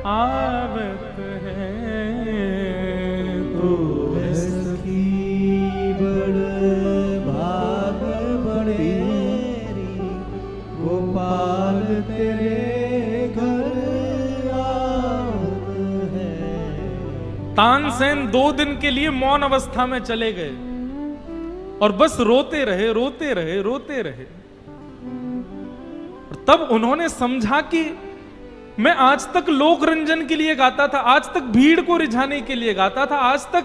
आवत है। तू है सखी बड़ भाग बड़े गोपाल तेरे घर आवत है। तानसेन 2 दिन के लिए मौन अवस्था में चले गए और बस रोते रहे रोते रहे रोते रहे। और तब उन्होंने समझा कि मैं आज तक लोक रंजन के लिए गाता था, आज तक भीड़ को रिझाने के लिए गाता था, आज तक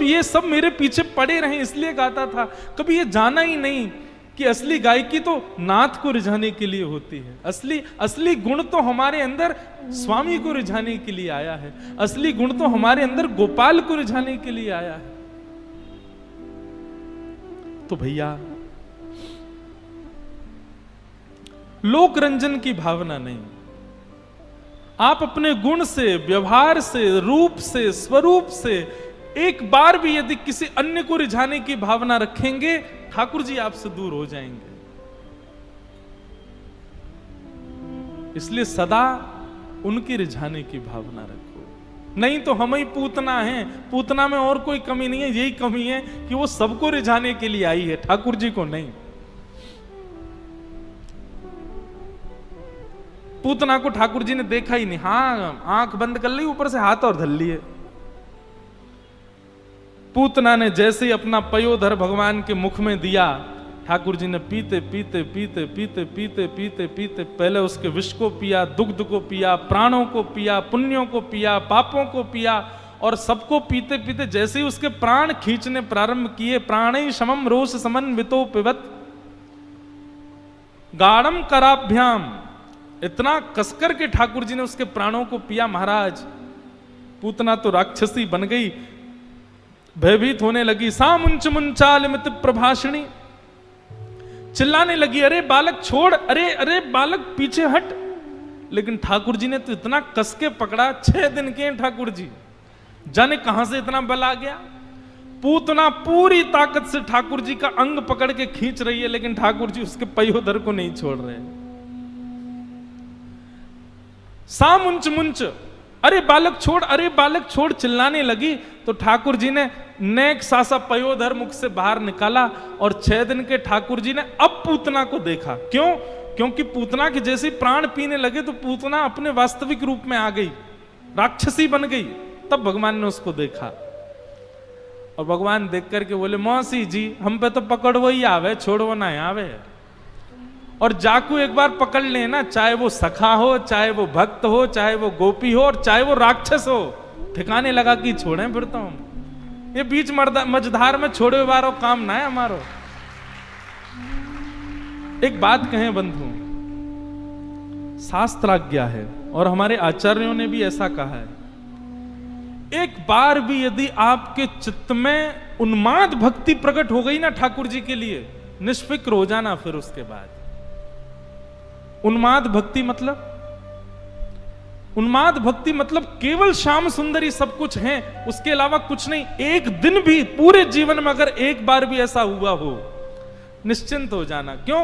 ये सब मेरे पीछे पड़े रहे इसलिए गाता था। कभी ये जाना ही नहीं कि असली गायकी तो नाथ को रिझाने के लिए होती है। असली गुण तो हमारे अंदर स्वामी को रिझाने के लिए आया है। असली गुण तो हमारे अंदर गोपाल को रिझाने के लिए आया है। तो भैया लोक रंजन की भावना नहीं, आप अपने गुण से, व्यवहार से, रूप से, स्वरूप से एक बार भी यदि किसी अन्य को रिझाने की भावना रखेंगे, ठाकुर जी आपसे दूर हो जाएंगे। इसलिए सदा उनकी रिझाने की भावना रखो, नहीं तो हम ही पूतना हैं। पूतना में और कोई कमी नहीं है, यही कमी है कि वो सबको रिझाने के लिए आई है, ठाकुर जी को नहीं। पूतना को ठाकुर जी ने देखा ही नहीं, हाँ आंख बंद कर ली, ऊपर से हाथ और धर लिए। पूतना ने जैसे ही अपना पयोधर भगवान के मुख में दिया, ठाकुर जी ने पीते पीते पीते पीते पीते पीते पीते पहले उसके विष को पिया, दुग्ध को पिया, प्राणों को पिया, पुण्यों को पिया, पापों को पिया, और सबको पीते पीते जैसे ही उसके प्राण खींचने प्रारंभ किए, प्राणै समम रोष समन्वितो पिबत गाढ़म कराभ्याम, इतना कसकर के ठाकुर जी ने उसके प्राणों को पिया। महाराज पूतना तो राक्षसी बन गई, भयभीत होने लगी। सा मुंच मुंचाल मित प्रभाषिणी, चिल्लाने लगी, अरे बालक छोड़, अरे अरे बालक पीछे हट। लेकिन ठाकुर जी ने तो इतना कस के पकड़ा, 6 दिन के ठाकुर जी, जाने कहां से इतना बल आ गया। पूतना पूरी ताकत से ठाकुर जी का अंग पकड़ के खींच रही है, लेकिन ठाकुर जी उसके पयोधर को नहीं छोड़ रहे। सा मुंच मुंच, अरे बालक छोड़, अरे बालक छोड़, चिल्लाने लगी। तो ठाकुर जी ने नेक सासा पयोधर मुख से बाहर निकाला, और 6 दिन के ठाकुर जी ने अब पूतना को देखा। क्यों? क्योंकि पूतना के जैसे प्राण पीने लगे तो पूतना अपने वास्तविक रूप में आ गई, राक्षसी बन गई। तब भगवान ने उसको देखा, और भगवान देख करके बोले, मौसी जी हम पे तो पकड़ो ही आवे, छोड़ो ना आवे। और जाकू एक बार पकड़ लेना, चाहे वो सखा हो, चाहे वो भक्त हो, चाहे वो गोपी हो, और चाहे वो राक्षस हो, ठिकाने लगा कि छोड़े फिर तो हम। ये बीच मझधार में छोड़े वारो काम ना है हमारो। एक बात कहें बंधु, शास्त्राज्ञा है और हमारे आचार्यों ने भी ऐसा कहा है, एक बार भी यदि आपके चित्त में उन्माद भक्ति प्रकट हो गई ना ठाकुर जी के लिए, निष्फिक्र हो जाना। फिर उसके बाद उन्माद भक्ति मतलब, उन्माद भक्ति मतलब केवल श्याम सुंदरी सब कुछ है, उसके अलावा कुछ नहीं। एक दिन भी पूरे जीवन में अगर एक बार भी ऐसा हुआ हो, निश्चिंत हो जाना। क्यों?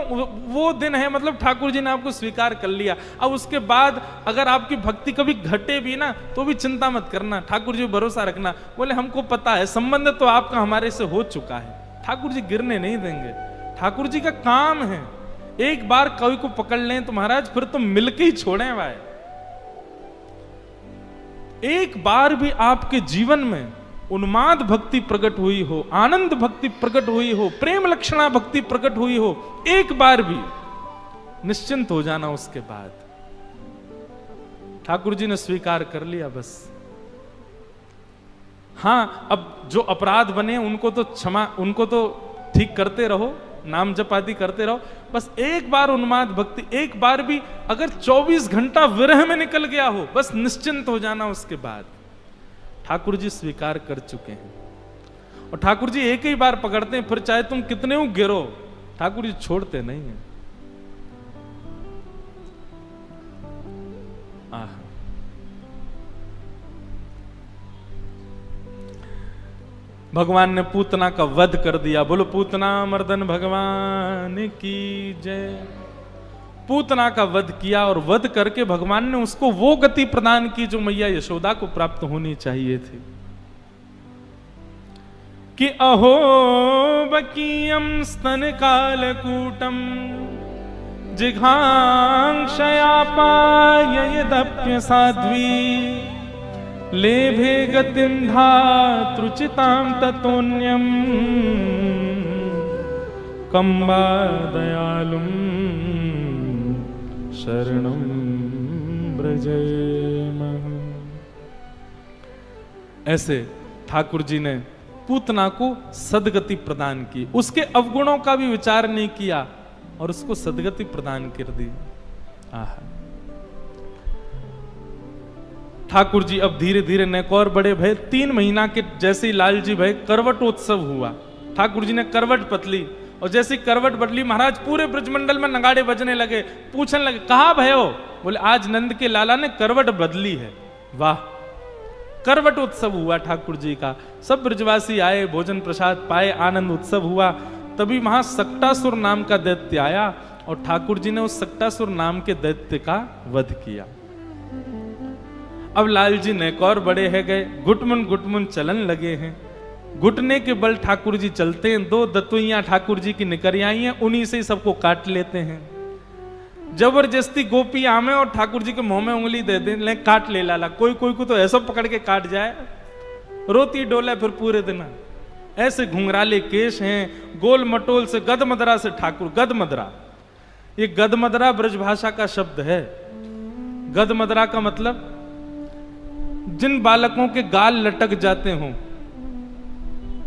वो दिन है, मतलब ठाकुर जी ने आपको स्वीकार कर लिया। अब उसके बाद अगर आपकी भक्ति कभी घटे भी ना, तो भी चिंता मत करना, ठाकुर जी भरोसा रखना। बोले हमको पता है, संबंध तो आपका हमारे से हो चुका है, ठाकुर जी गिरने नहीं देंगे। ठाकुर जी का काम है, एक बार कोई को पकड़ लें तो महाराज फिर तो मिलके ही छोड़े भाई। एक बार भी आपके जीवन में उन्माद भक्ति प्रकट हुई हो, आनंद भक्ति प्रकट हुई हो, प्रेम लक्षणा भक्ति प्रकट हुई हो, एक बार भी, निश्चिंत हो जाना। उसके बाद ठाकुर जी ने स्वीकार कर लिया बस। हाँ, अब जो अपराध बने उनको तो क्षमा, उनको तो ठीक करते रहो, नाम जप आदि करते रहो। बस एक बार उन्माद भक्ति, एक बार भी अगर 24 घंटा विरह में निकल गया हो, बस निश्चिंत हो जाना। उसके बाद ठाकुर जी स्वीकार कर चुके हैं। और ठाकुर जी एक ही बार पकड़ते हैं, फिर चाहे तुम कितने हो गिरो, ठाकुर जी छोड़ते नहीं हैं। भगवान ने पूतना का वध कर दिया। बोलो पूतना मर्दन भगवान की जय। पूतना का वध किया और वध करके भगवान ने उसको वो गति प्रदान की जो मैया यशोदा को प्राप्त होनी चाहिए थी। कि अहो बकीयम स्तन कालकूटम जिघांक्षया पाययदप्य साध्वी लेभे गतिम धातृचितां ततोन्यम कंबा दयालुम शरणं ब्रजेमः। ऐसे ठाकुर जी ने पूतना को सदगति प्रदान की, उसके अवगुणों का भी विचार नहीं किया और उसको सदगति प्रदान कर दी। ठाकुर जी अब धीरे धीरे नेकौर बड़े भय। 3 महीना के जैसे ही लाल जी भय, करवटोत्सव हुआ। ठाकुर जी ने करवट बदली और जैसी करवट बदली, महाराज पूरे ब्रजमंडल में नगाड़े बजने लगे, पूछने लगे कहाँ भय हो? बोले आज नंद के लाला ने करवट बदली है। वाह, करवट उत्सव हुआ ठाकुर जी का। सब ब्रजवासी आए, भोजन प्रसाद पाए, आनंद उत्सव हुआ। तभी वहां सक्टासुर नाम का दैत्य आया और ठाकुर जी ने उस सक्टासुर नाम के दैत्य का वध किया। अब लाल जी नेकौर बड़े है गए, घुटमुन चलन लगे हैं। घुटने के बल ठाकुर जी चलते हैं। 2 दतुइयां ठाकुर जी की निकल आई हैं, उन्हीं से ही सबको काट लेते हैं। जबरदस्ती गोपी आमे और ठाकुर जी के मुंह में उंगली दे दे, ले काट ले लाला। कोई कोई को तो ऐसा पकड़ के काट जाए, रोती डोले फिर पूरे दिन। ऐसे घुंघराले केश हैं, गोल मटोल से गदमदरा से ठाकुर। गदमदरा, ये गदमदरा ब्रजभाषा का शब्द है। गदमदरा का मतलब जिन बालकों के गाल लटक जाते हों,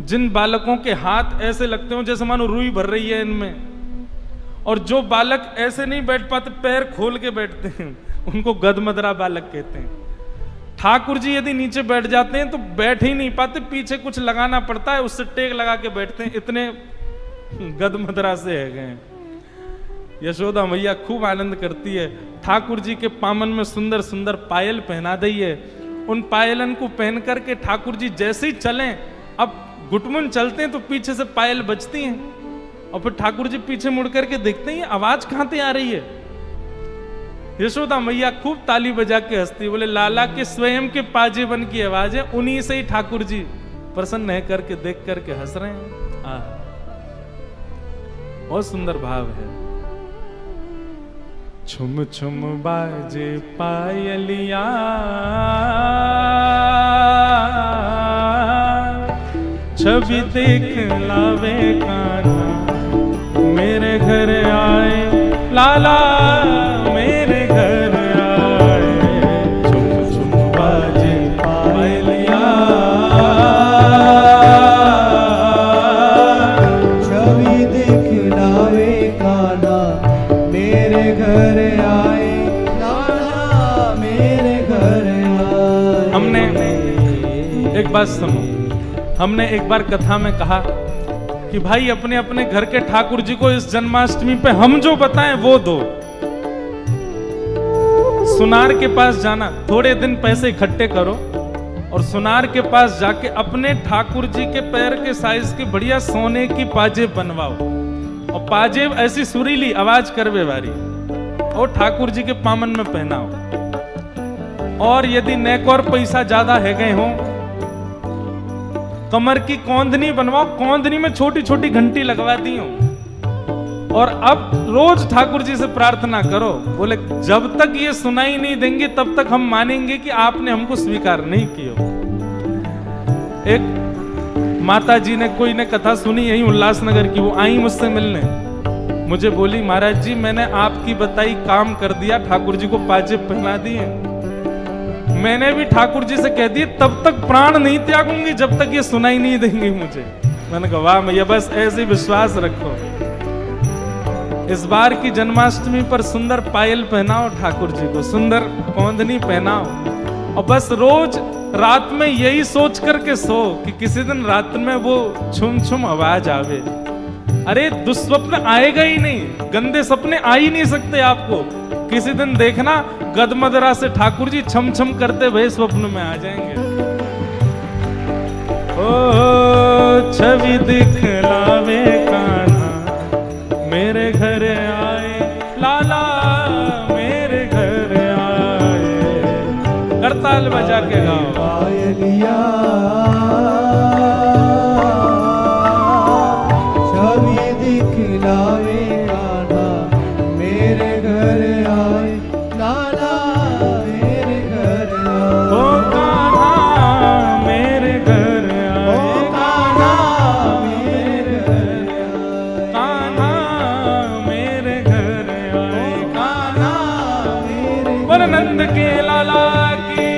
जिन बालकों के हाथ ऐसे लगते हो जैसे मानो रुई भर रही है इनमें, और जो बालक ऐसे नहीं बैठ पाते, पैर खोल के बैठते हैं, उनको गदमदरा बालक कहते हैं। ठाकुर जी यदि नीचे बैठ जाते हैं तो बैठ ही नहीं पाते, पीछे कुछ लगाना पड़ता है, उससे टेक लगा के बैठते हैं, इतने गदमदरा से है गए। यशोदा मैया खूब आनंद करती है। ठाकुर जी के पामन में सुंदर सुंदर पायल पहना दी है। उन पायलन को पहन करके ठाकुर जी जैसे ही चलें, अब घुटमुन चलते हैं तो पीछे से पायल बजती हैं और फिर ठाकुर जी पीछे मुड़ करके देखते हैं आवाज कहां से आ रही है। यशोदा मैया खूब ताली बजा के हंसती, बोले लाला के स्वयं के पाजेबन की आवाज है, उन्हीं से ही ठाकुर जी प्रसन्न है करके देख करके हंस रहे हैं। बहुत सुंदर भाव है। छुम छुम बाजे पायलिया, छवि देख लावे कान्हा, मेरे घर आए लाला, मेरे घर आए। छुम छुम बाजे पायलिया, छवि देख लावे कान्हा, मेरे घर आए लाला, मेरे घर आए। हमने एक बात सुनो, हमने एक बार कथा में कहा कि भाई अपने अपने घर के ठाकुर जी को इस जन्माष्टमी पे हम जो बताएं वो दो। सुनार के पास जाना, थोड़े दिन पैसे इकट्ठे करो और सुनार के पास जाके अपने ठाकुर जी के पैर के साइज की बढ़िया सोने की पाजेब बनवाओ, और पाजेब ऐसी सुरीली आवाज करवे वाली, और ठाकुर जी के पामन में पहनाओ। और यदि नेक और पैसा ज्यादा है गए हो, कमर की कौंधनी बनवाओ, कौंधनी में छोटी छोटी घंटी लगवा दी हो, और अब रोज ठाकुर जी से प्रार्थना करो, बोले जब तक ये सुनाई नहीं देंगे तब तक हम मानेंगे कि आपने हमको स्वीकार नहीं किया। एक माता जी ने, कोई ने कथा सुनी यही उल्लासनगर की, वो आई मुझसे मिलने, मुझे बोली महाराज जी मैंने आपकी बताई काम कर दिया, ठाकुर जी को पाजेब पहना दिए। मैंने भी ठाकुर जी से कह दिए तब तक प्राण नहीं त्यागूंगी जब तक ये सुनाई नहीं देंगे मुझे। मैंने कहा वाह भैया, बस ऐसे विश्वास रखो। इस बार की जन्माष्टमी पर सुंदर पायल पहनाओ ठाकुर जी को, सुंदर कौंधनी पहनाओ, और बस रोज रात में यही सोच करके सो कि किसी दिन रात में वो छुम छुम आवाज आवे। अरे दुस्वप्न आएगा ही नहीं, गंदे सपने आ ही नहीं सकते आपको। किसी दिन देखना गदमदरा से ठाकुर जी छम छम करते हुए स्वप्न में आ जाएंगे। ओ छवि दिखलावे कान्हा मेरे घर आए, लाला मेरे घर आए, करताल बजा के गाओ। पायलिया छवि दिखलावे कान्हा मेरे घर आए, लाला मेरे घर आए। ओ कान्हा मेरे घर आए, ओ कान्हा मेरे घर आए, कान्हा मेरे घर आए, कान्हा मेरे वर नंद के लाला की।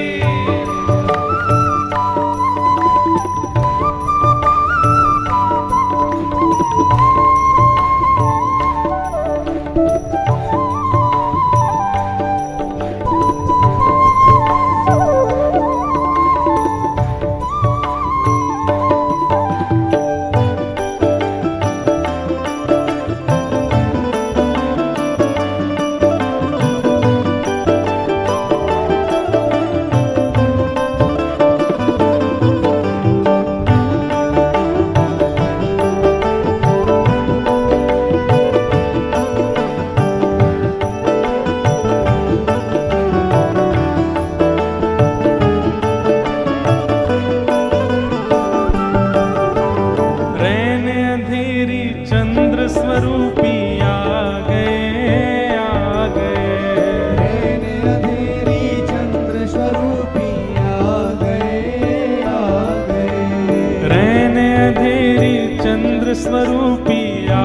स्वरूपी आ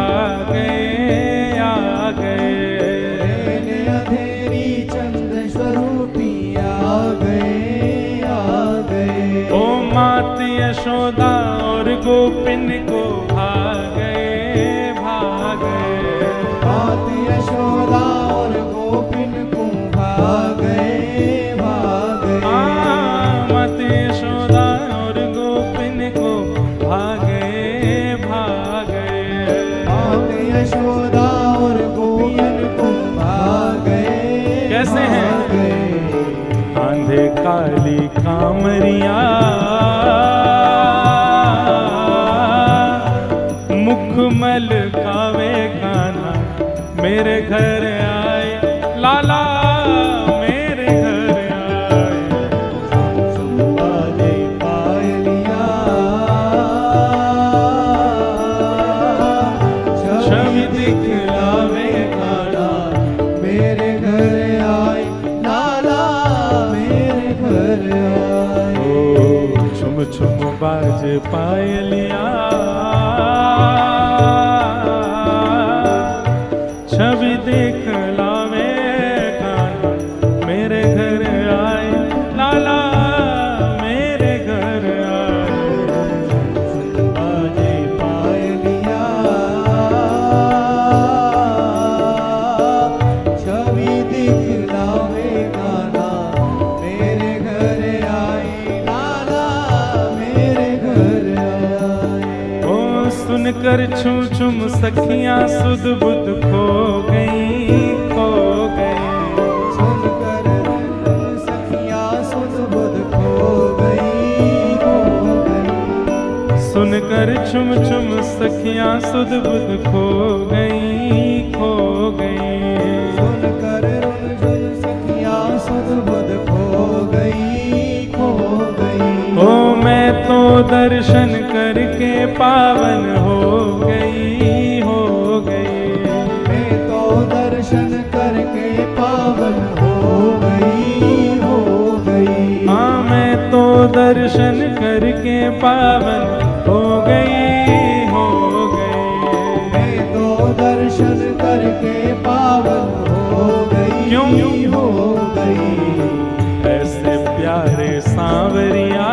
गए, आ गए, अंधेरी चंद्र स्वरूपी आ गए, आ गए। ओ मात यशोदा और गोपिन को भागे, भागे, मात यशोदा और गोपिन को भागे, भागे। मात यशोदा और गोपिन को भागे, यशोदा और गोपिन को भागे। कैसे हैं? आंधे काली कामरिया मुखमल कावे कान्हा मेरे घर आए, लाला मेरे घर आए। बाजे पायलिया छवि दिखलावे कान्हा मेरे घर आए, लाला मेरे घर आए। ओ छुम छुम बाजे पायलिया छवि दिखलावे कान्हा मेरे घर आए, लाला मेरे घर आए। बाजे पायलिया छवि दिखलावे कान्हा मेरे घर आए, लाला मेरे घर आए। ओ सुन सुनकर छूम छूम सखियां सुध बुध खो गई, खो गई। सुनकर सखियां सुध बुध खो गई, खो गई। सुनकर छुम छुम सखियां सुध बुध खो गई, खो गई। सुनकर रुन सखियां सुध बुध खो गई, खो गई। ओ मैं तो दर्शन करके पावन हो गई, हो गई। मैं तो दर्शन करके पावन हो गई, हो गई। हाँ मैं तो दर्शन करके पावन हो गई, हो गई। मैं तो दर्शन करके पावन हो गई, क्यों? हो गई। ऐसे प्यारे सांवरिया